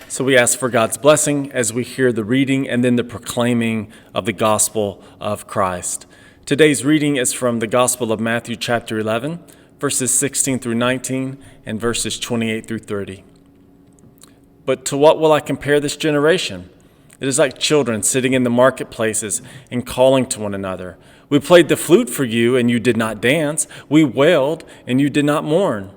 So we ask for God's blessing as we hear the reading and then the proclaiming of the gospel of Christ. Today's reading is from the Gospel of Matthew chapter 11, verses 16 through 19 and verses 28 through 30. But to what will I compare this generation? It is like children sitting in the marketplaces and calling to one another. We played the flute for you, and you did not dance. We wailed, and you did not mourn.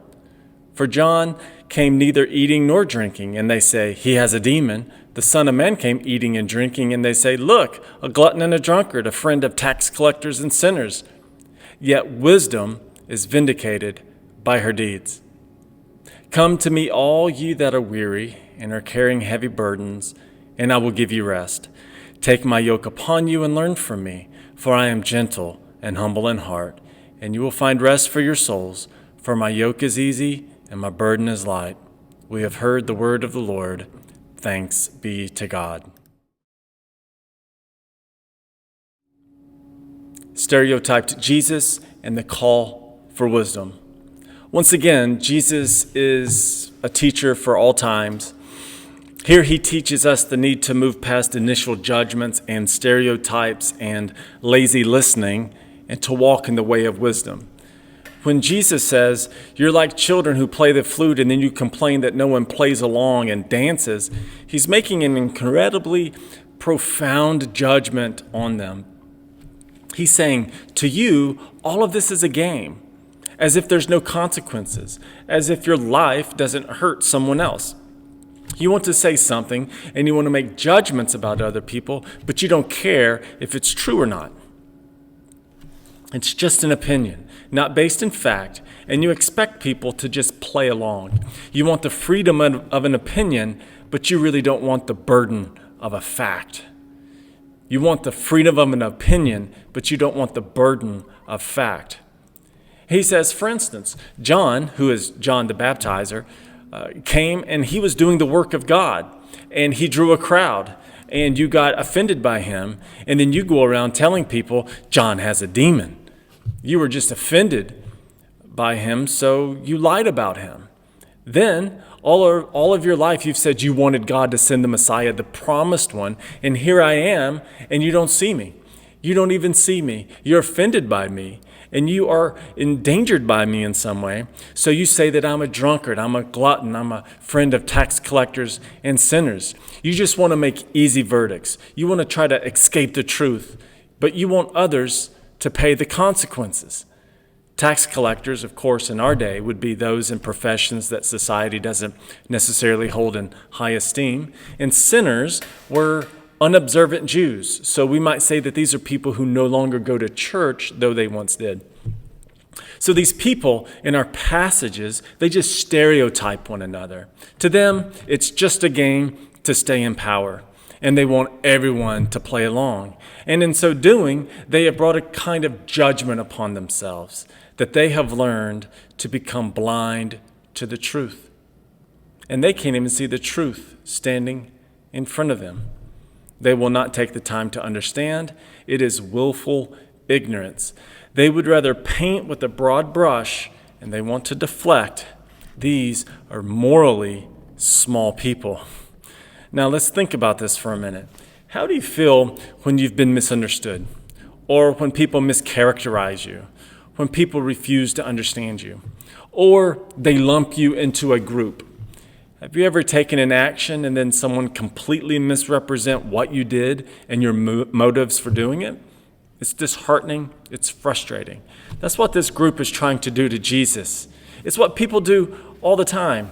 For John came neither eating nor drinking, and they say, he has a demon. The Son of Man came eating and drinking, and they say, look, a glutton and a drunkard, a friend of tax collectors and sinners. Yet wisdom is vindicated by her deeds. Come to me, all ye that are weary and are carrying heavy burdens, and I will give you rest. Take my yoke upon you and learn from me, for I am gentle and humble in heart, and you will find rest for your souls. For my yoke is easy and my burden is light. We have heard the word of the Lord. Thanks be to God. Stereotyped Jesus and the call for wisdom. Once again, Jesus is a teacher for all times. Here he teaches us the need to move past initial judgments and stereotypes and lazy listening and to walk in the way of wisdom. When Jesus says, you're like children who play the flute and then you complain that no one plays along and dances, he's making an incredibly profound judgment on them. He's saying, to you, all of this is a game, as if there's no consequences, as if your life doesn't hurt someone else. You want to say something and you want to make judgments about other people, but you don't care if it's true or not. It's just an opinion, not based in fact, and you expect people to just play along. You want the freedom of an opinion, but you really don't want the burden of a fact. You want the freedom of an opinion, but you don't want the burden of fact. He says, for instance, John, who is John the Baptizer, came and he was doing the work of God, and he drew a crowd. And you got offended by him, and then you go around telling people, John has a demon. You were just offended by him, so you lied about him. Then, all of your life, you've said you wanted God to send the Messiah, the promised one, and here I am, and you don't see me. You don't even see me. You're offended by me, and you are endangered by me in some way. So you say that I'm a drunkard, I'm a glutton, I'm a friend of tax collectors and sinners. You just want to make easy verdicts. You want to try to escape the truth, but you want others to pay the consequences. Tax collectors, of course, in our day would be those in professions that society doesn't necessarily hold in high esteem. And sinners were unobservant Jews. So we might say that these are people who no longer go to church, though they once did. So these people in our passages, they just stereotype one another. To them, it's just a game to stay in power, and they want everyone to play along. And in so doing, they have brought a kind of judgment upon themselves, that they have learned to become blind to the truth. And they can't even see the truth standing in front of them. They will not take the time to understand. It is willful ignorance. They would rather paint with a broad brush, and they want to deflect. These are morally small people. Now let's think about this for a minute. How do you feel when you've been misunderstood? Or when people mischaracterize you? When people refuse to understand you? Or they lump you into a group? Have you ever taken an action and then someone completely misrepresent what you did and your motives for doing it? It's disheartening. It's frustrating. That's what this group is trying to do to Jesus. It's what people do all the time.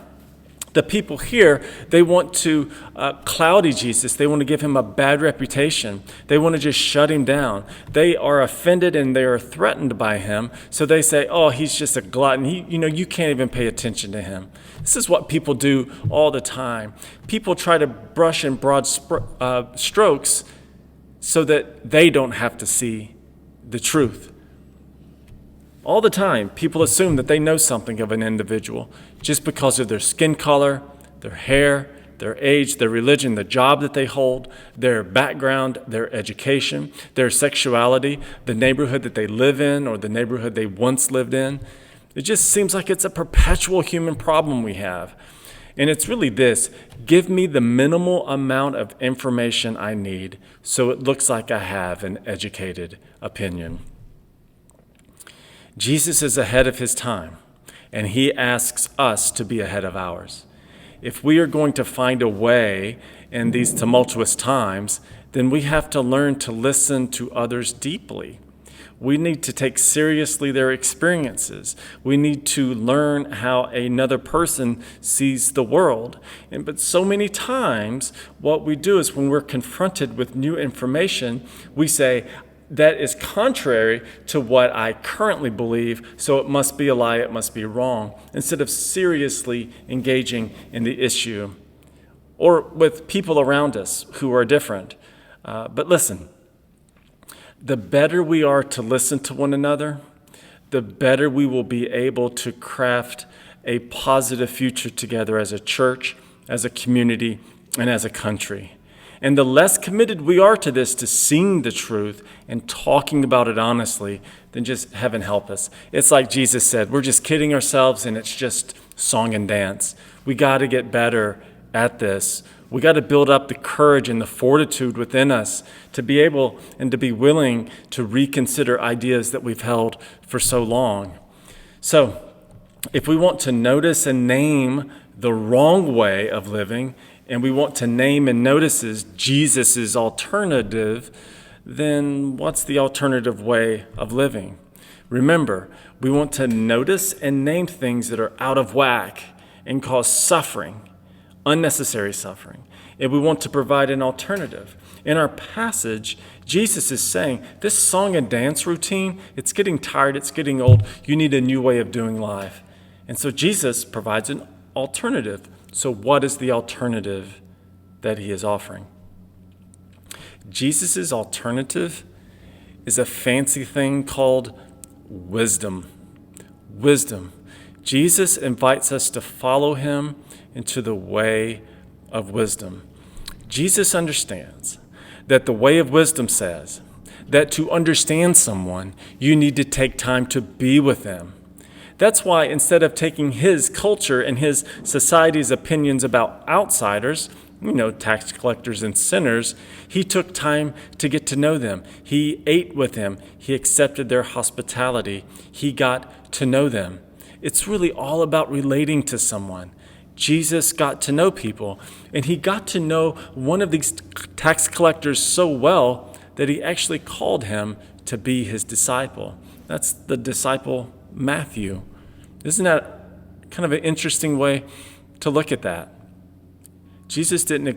The people here, they want to cloudy Jesus. They want to give him a bad reputation. They want to just shut him down. They are offended and they are threatened by him. So they say, oh, he's just a glutton. You can't even pay attention to him. This is what people do all the time. People try to brush in broad strokes so that they don't have to see the truth. All the time, people assume that they know something of an individual just because of their skin color, their hair, their age, their religion, the job that they hold, their background, their education, their sexuality, the neighborhood that they live in or the neighborhood they once lived in. It just seems like it's a perpetual human problem we have. And it's really this: give me the minimal amount of information I need so it looks like I have an educated opinion. Jesus is ahead of his time, and he asks us to be ahead of ours. If we are going to find a way in these tumultuous times, then we have to learn to listen to others deeply. We need to take seriously their experiences. We need to learn how another person sees the world. But so many times, what we do is when we're confronted with new information, we say, that is contrary to what I currently believe, so it must be a lie, it must be wrong, instead of seriously engaging in the issue. Or with people around us who are different. But listen, the better we are to listen to one another, the better we will be able to craft a positive future together as a church, as a community, and as a country. And the less committed we are to this, to seeing the truth and talking about it honestly, then just heaven help us. It's like Jesus said, we're just kidding ourselves and it's just song and dance. We got to get better at this. We got to build up the courage and the fortitude within us to be able and to be willing to reconsider ideas that we've held for so long. So, if we want to notice and name the wrong way of living, and we want to name and notice Jesus' alternative, then what's the alternative way of living? Remember, we want to notice and name things that are out of whack and cause suffering, unnecessary suffering. And we want to provide an alternative. In our passage, Jesus is saying, this song and dance routine, it's getting tired, it's getting old. You need a new way of doing life. And so Jesus provides an alternative. So what is the alternative that he is offering? Jesus' alternative is a fancy thing called wisdom. Wisdom. Jesus invites us to follow him into the way of wisdom. Jesus understands that the way of wisdom says that to understand someone, you need to take time to be with them. That's why instead of taking his culture and his society's opinions about outsiders, tax collectors and sinners, he took time to get to know them. He ate with them. He accepted their hospitality. He got to know them. It's really all about relating to someone. Jesus got to know people, and he got to know one of these tax collectors so well that he actually called him to be his disciple. That's the disciple Matthew. Isn't that kind of an interesting way to look at that? Jesus didn't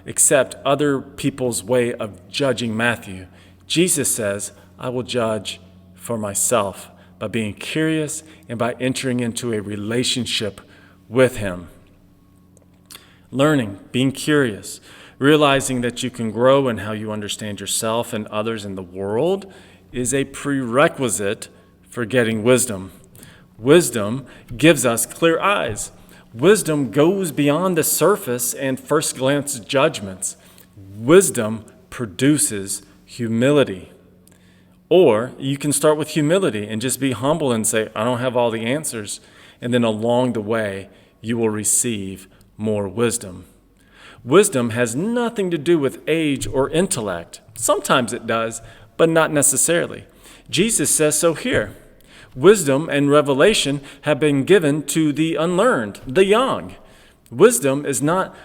accept other people's way of judging Matthew. Jesus says, I will judge for myself by being curious and by entering into a relationship with him. Learning, being curious, realizing that you can grow in how you understand yourself and others in the world is a prerequisite for getting wisdom. Wisdom gives us clear eyes. Wisdom goes beyond the surface and first glance judgments. Wisdom produces humility. Or you can start with humility and just be humble and say, I don't have all the answers. And then along the way, you will receive more wisdom. Wisdom has nothing to do with age or intellect. Sometimes it does, but not necessarily. Jesus says so here. Wisdom and revelation have been given to the unlearned, the young. Wisdom is not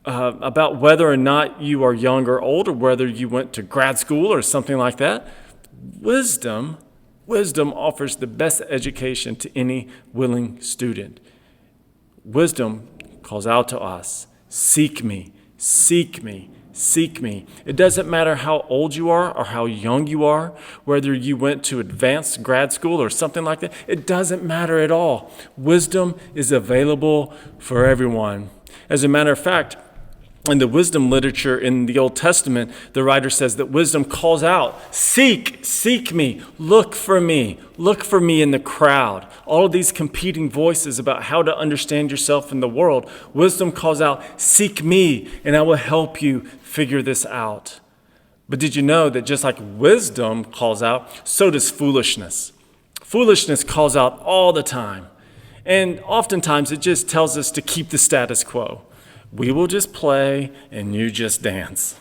about whether or not you are young or old, or whether you went to grad school or something like that. Wisdom offers the best education to any willing student. Wisdom calls out to us, seek me, seek me, seek me. It doesn't matter how old you are or how young you are, whether you went to advanced grad school or something like that. It doesn't matter at all. Wisdom is available for everyone. As a matter of fact, in the wisdom literature in the Old Testament, the writer says that wisdom calls out, seek me, look for me in the crowd. All of these competing voices about how to understand yourself in the world. Wisdom calls out, seek me, and I will help you figure this out. But did you know that just like wisdom calls out, so does foolishness. Foolishness calls out all the time. And oftentimes it just tells us to keep the status quo. We will just play and you just dance.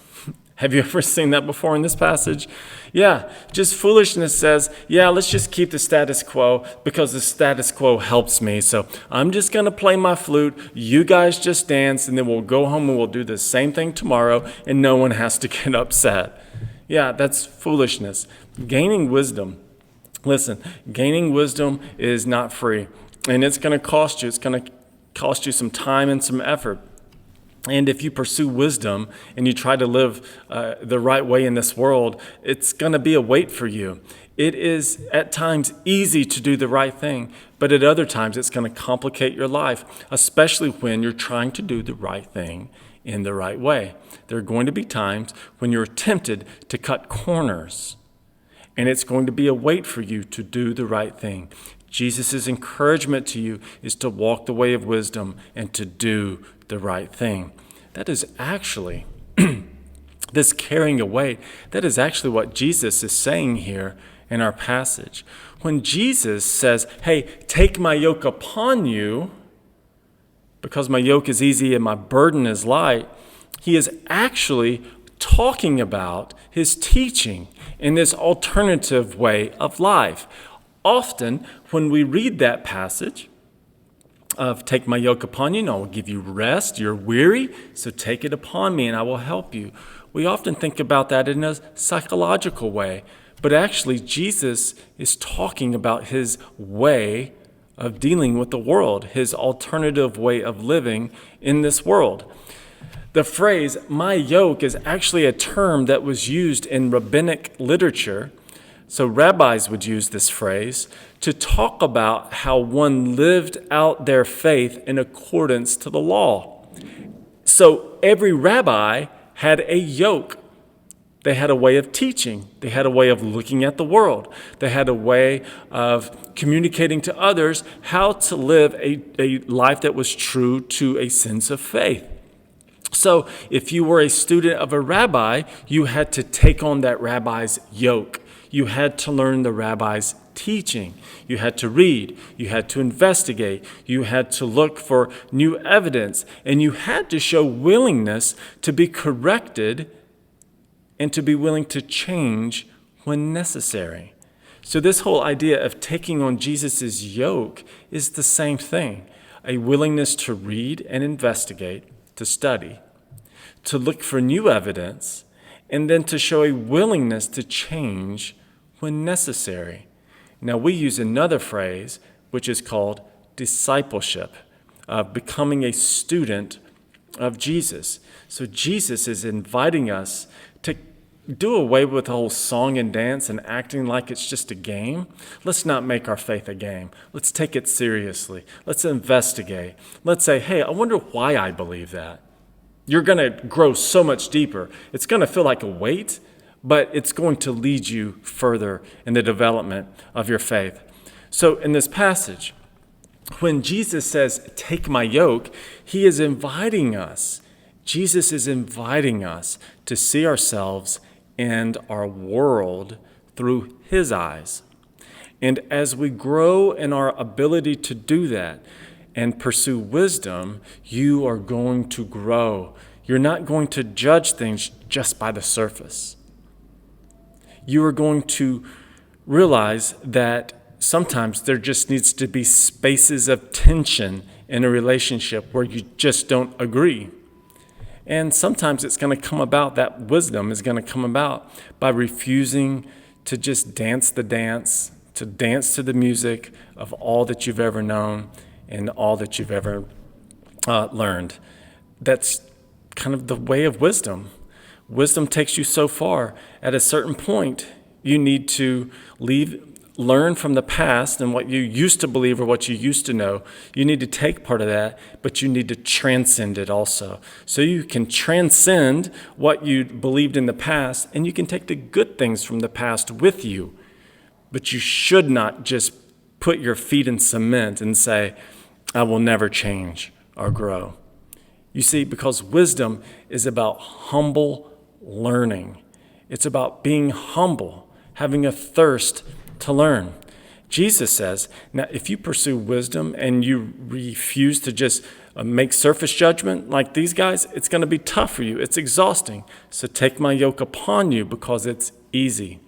Have you ever seen that before in this passage? Yeah, just foolishness says, yeah, let's just keep the status quo because the status quo helps me. So I'm just going to play my flute. You guys just dance, and then we'll go home and we'll do the same thing tomorrow, and no one has to get upset. Yeah, that's foolishness. Gaining wisdom. Listen, gaining wisdom is not free, and it's going to cost you. It's going to cost you some time and some effort. And if you pursue wisdom and you try to live the right way in this world, it's going to be a weight for you. It is at times easy to do the right thing, but at other times it's going to complicate your life, especially when you're trying to do the right thing in the right way. There are going to be times when you're tempted to cut corners, and it's going to be a weight for you to do the right thing. Jesus' encouragement to you is to walk the way of wisdom and to do the right thing. That is actually, this carrying a weight, that is actually what Jesus is saying here in our passage. When Jesus says, hey, take my yoke upon you, because my yoke is easy and my burden is light, he is actually talking about his teaching in this alternative way of life. Often, when we read that passage of take my yoke upon you and I will give you rest, you're weary, so take it upon me and I will help you. We often think about that in a psychological way, but actually Jesus is talking about his way of dealing with the world, his alternative way of living in this world. The phrase, my yoke, is actually a term that was used in rabbinic literature. So rabbis would use this phrase to talk about how one lived out their faith in accordance to the law. So every rabbi had a yoke. They had a way of teaching. They had a way of looking at the world. They had a way of communicating to others how to live a life that was true to a sense of faith. So if you were a student of a rabbi, you had to take on that rabbi's yoke. You had to learn the rabbi's teaching. You had to read. You had to investigate. You had to look for new evidence. And you had to show willingness to be corrected and to be willing to change when necessary. So this whole idea of taking on Jesus' yoke is the same thing. A willingness to read and investigate, to study, to look for new evidence, and then to show a willingness to change when necessary. Now, we use another phrase, which is called discipleship, becoming a student of Jesus. So Jesus is inviting us to do away with the whole song and dance and acting like it's just a game. Let's not make our faith a game. Let's take it seriously. Let's investigate. Let's say, hey, I wonder why I believe that. You're going to grow so much deeper. It's going to feel like a weight, but it's going to lead you further in the development of your faith. So in this passage, when Jesus says, take my yoke, he is inviting us. Jesus is inviting us to see ourselves and our world through his eyes. And as we grow in our ability to do that and pursue wisdom, you are going to grow. You're not going to judge things just by the surface. You are going to realize that sometimes there just needs to be spaces of tension in a relationship where you just don't agree. And sometimes it's going to come about, that wisdom is going to come about by refusing to just dance the dance, to dance to the music of all that you've ever known and all that you've ever learned. That's kind of the way of wisdom. Wisdom takes you so far. At a certain point, you need to learn from the past and what you used to believe or what you used to know. You need to take part of that, but you need to transcend it also. So you can transcend what you believed in the past, and you can take the good things from the past with you. But you should not just put your feet in cement and say, I will never change or grow. You see, because wisdom is about humble learning. It's about being humble, having a thirst to learn. Jesus says, now, if you pursue wisdom and you refuse to just make surface judgment like these guys, it's going to be tough for you. It's exhausting. So take my yoke upon you because it's easy.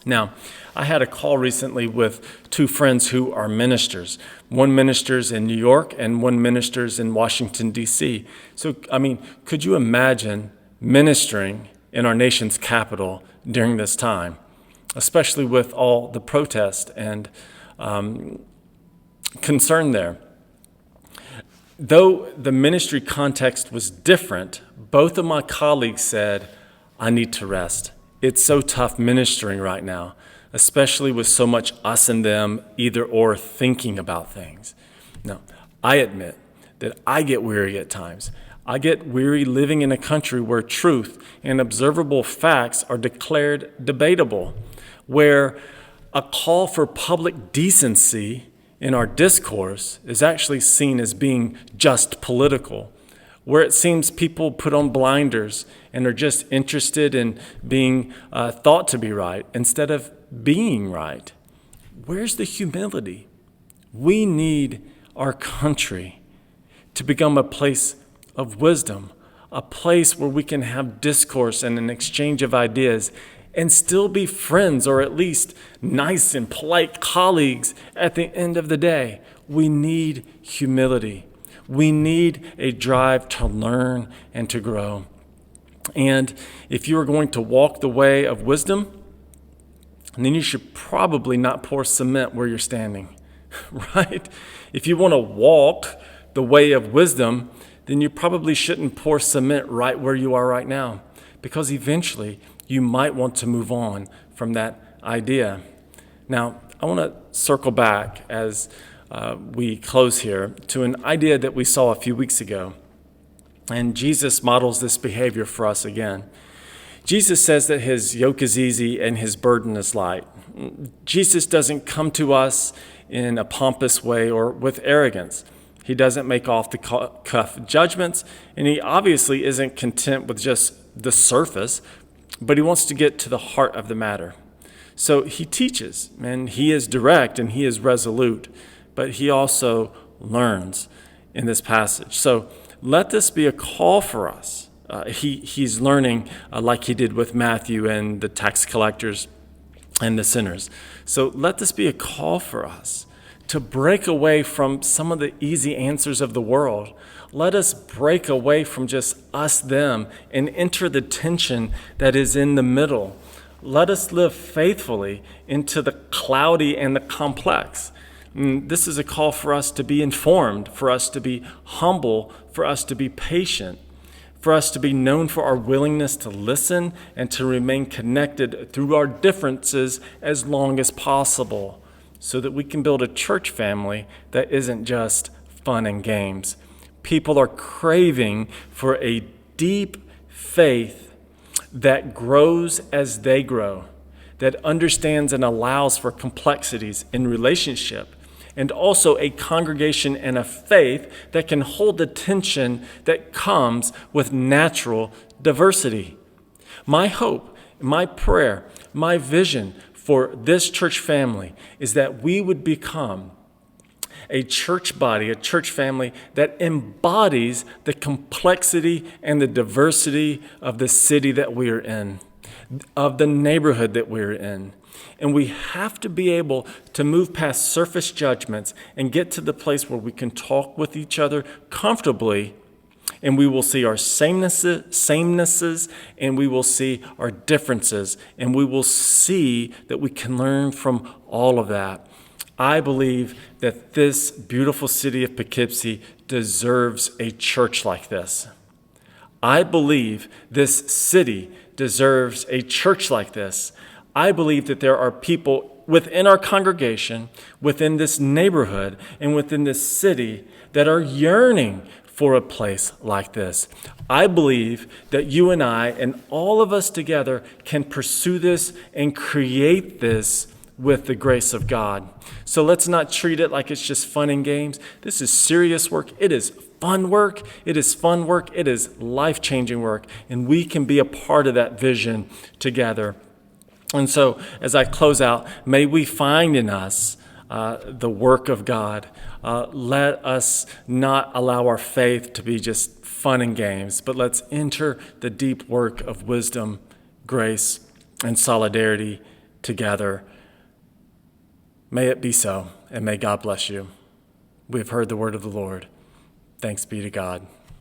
Now, I had a call recently with two friends who are ministers. One ministers in New York and one ministers in Washington, D.C. So, could you imagine ministering in our nation's capital during this time, especially with all the protest and concern there? Though the ministry context was different, both of my colleagues said, I need to rest. It's so tough ministering right now, especially with so much us and them, either or thinking about things. Now, I admit that I get weary at times. I get weary living in a country where truth and observable facts are declared debatable, where a call for public decency in our discourse is actually seen as being just political, where it seems people put on blinders and are just interested in being thought to be right instead of being right. Where's the humility? We need our country to become a place of wisdom, a place where we can have discourse and an exchange of ideas and still be friends, or at least nice and polite colleagues at the end of the day. We need humility. We need a drive to learn and to grow. And if you are going to walk the way of wisdom, then you should probably not pour cement where you're standing, right? If you want to walk the way of wisdom, then you probably shouldn't pour cement right where you are right now, because eventually you might want to move on from that idea. Now, I want to circle back as we close here to an idea that we saw a few weeks ago. And Jesus models this behavior for us again. Jesus says that his yoke is easy and his burden is light. Jesus doesn't come to us in a pompous way or with arrogance. He doesn't make off-the-cuff judgments, and he obviously isn't content with just the surface, but he wants to get to the heart of the matter. So he teaches, and he is direct and he is resolute, but he also learns in this passage. So let this be a call for us. He's learning like he did with Matthew and the tax collectors and the sinners. So let this be a call for us to break away from some of the easy answers of the world. Let us break away from just us, them, and enter the tension that is in the middle. Let us live faithfully into the cloudy and the complex. This is a call for us to be informed, for us to be humble, for us to be patient, for us to be known for our willingness to listen and to remain connected through our differences as long as possible, so that we can build a church family that isn't just fun and games. People are craving for a deep faith that grows as they grow, that understands and allows for complexities in relationship, and also a congregation and a faith that can hold the tension that comes with natural diversity. My hope, my prayer, my vision for this church family is that we would become a church body, a church family that embodies the complexity and the diversity of the city that we are in, of the neighborhood that we're in. And we have to be able to move past surface judgments and get to the place where we can talk with each other comfortably, and we will see our samenesses, and we will see our differences, and we will see that we can learn from all of that. I believe that this beautiful city of Poughkeepsie deserves a church like this. I believe this city deserves a church like this. I believe that there are people within our congregation, within this neighborhood, and within this city that are yearning for a place like this. I believe that you and I and all of us together can pursue this and create this with the grace of God. So let's not treat it like it's just fun and games. This is serious work. It is fun work. It is fun work. It is life-changing work. And we can be a part of that vision together. And so as I close out, may we find in us the work of God. Let us not allow our faith to be just fun and games, but let's enter the deep work of wisdom, grace, and solidarity together. May it be so, and may God bless you. We have heard the word of the Lord. Thanks be to God.